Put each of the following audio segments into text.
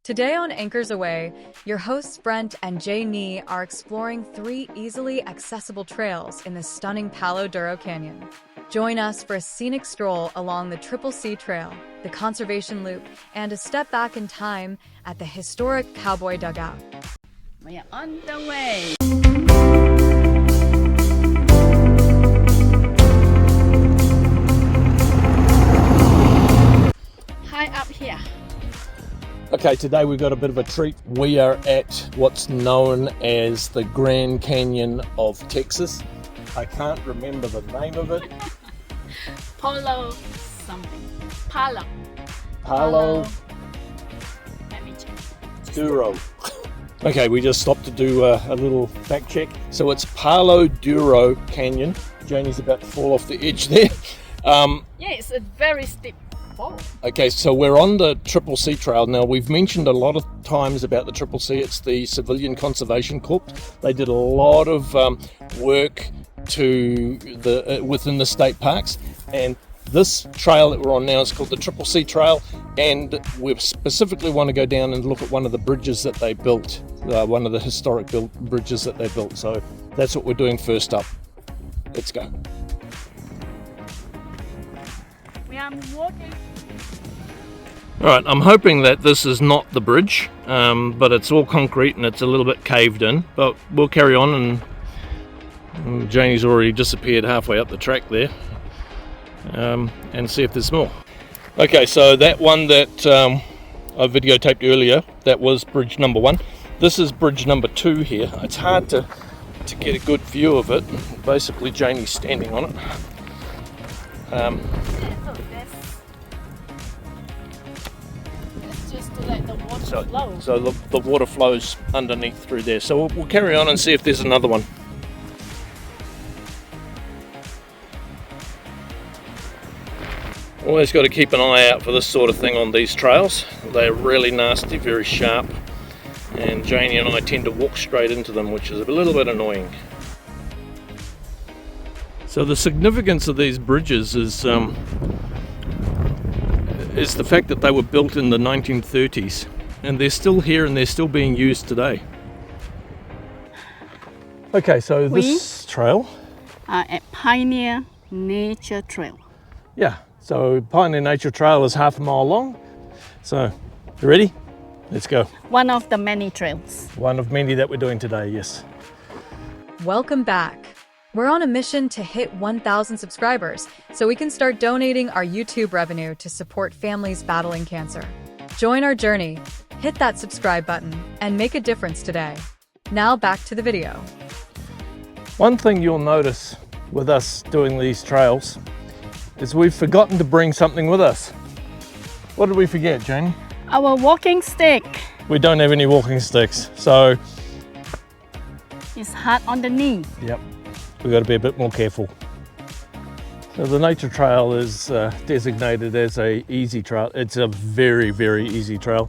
Today on Anchors Away, your hosts Brent and Jaynee are exploring 3 easily accessible trails in the stunning Palo Duro Canyon. Join us for a scenic stroll along the C Trail, the Conservation Loop, and a step back in time at the historic Cowboy Dugout. We are on the way. High up here. Okay, today we've got a bit of a treat. We are at what's known as the Grand Canyon of Texas. I can't remember the name of it. Palo something. Palo. Let me check. Duro. Okay, we just stopped to do a little fact check. So it's Palo Duro Canyon. Janie's about to fall off the edge there. Yeah, it's a very steep fall. Okay, so we're on the C Trail. Now, we've mentioned a lot of times about the C. It's the Civilian Conservation Corps. They did a lot of work to within the state parks, and this trail that we're on now is called the C Trail, and we specifically want to go down and look at one of the bridges that they built, one of the historic bridges that they built. So that's what we're doing first up. Let's go. We are walking. Alright, I'm hoping that this is not the bridge, but it's all concrete and it's a little bit caved in, but we'll carry on, and Janie's already disappeared halfway up the track there, and see if there's more. Okay, so that one that I videotaped earlier, that was bridge number 1. This is bridge number 2 here. It's hard to get a good view of it. Basically Janie's standing on it. Just to let the water flow. So the water flows underneath through there. So we'll carry on and see if there's another one. Always got to keep an eye out for this sort of thing on these trails. They're really nasty, very sharp, and Janie and I tend to walk straight into them, which is a little bit annoying. So the significance of these bridges is the fact that they were built in the 1930s, and they're still here and they're still being used today. Okay, so this trail are at Pioneer Nature Trail. Yeah, so Pioneer Nature Trail is half a mile long. So, you ready? Let's go. One of the many trails. One of many that we're doing today, yes. Welcome back. We're on a mission to hit 1,000 subscribers so we can start donating our YouTube revenue to support families battling cancer. Join our journey, hit that subscribe button, and make a difference today. Now back to the video. One thing you'll notice with us doing these trails is we've forgotten to bring something with us. What did we forget, Jane? Our walking stick. We don't have any walking sticks, so It's hard on the knee. Yep. We've got to be a bit more careful. So the nature trail is designated as a easy trail. It's a very, very easy trail.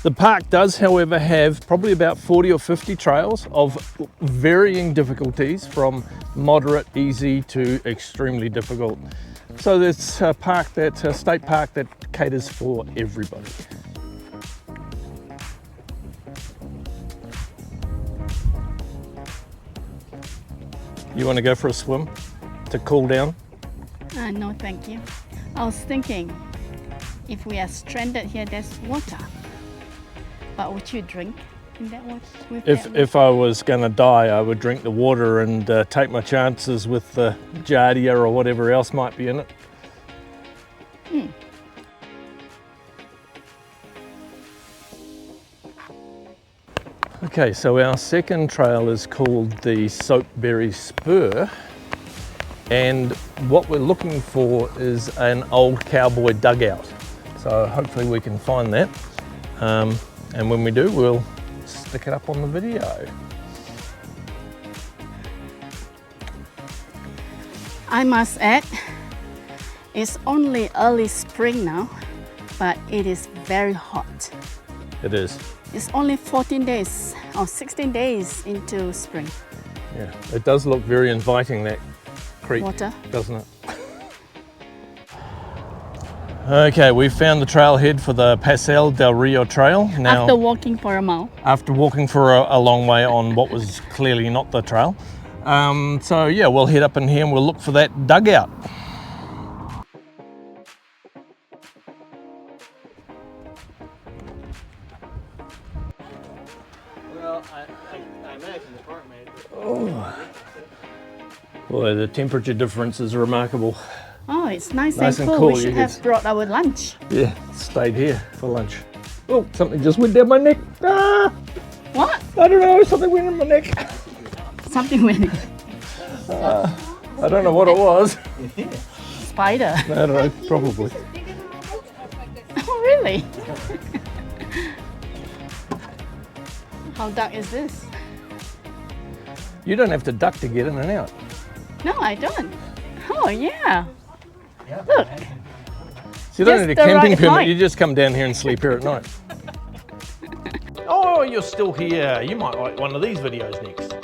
The park does, however, have probably about 40 or 50 trails of varying difficulties, from moderate, easy to extremely difficult. So it's a state park that caters for everybody. You want to go for a swim to cool down? No, thank you. I was thinking, if we are stranded here, there's water. But would you drink in that water? If I was going to die, I would drink the water and take my chances with the giardia or whatever else might be in it. Okay, so our second trail is called the Soapberry Spur, and what we're looking for is an old cowboy dugout. So hopefully we can find that, and when we do, we'll stick it up on the video. I must add, it's only early spring now, but it is very hot. It is. It's only 14 days or 16 days into spring. Yeah, it does look very inviting, that creek, Water. doesn't it? Okay, we've found the trailhead for the Paseo del Rio Trail. Now, After walking for a mile. after walking for a long way on what was clearly not the trail. So yeah, we'll head up in here and we'll look for that dugout. Well, I imagine the part made. Oh. Boy, the temperature difference is remarkable. Oh, it's nice Nice and and cool. cool, We should you have guys. brought our lunch. Yeah, stayed here for lunch. Oh, something just went down my neck. Ah, What? I don't know, something went in my neck. Something with it. I don't know what it was. Spider. I don't know, probably. Oh, really? How dark is this? You don't have to duck to get in and out. No, I don't. Oh, yeah. Look. So you don't Just need a the camping right permit, height. you just come down here and sleep here at night. Oh, you're still here. You might like one of these videos next.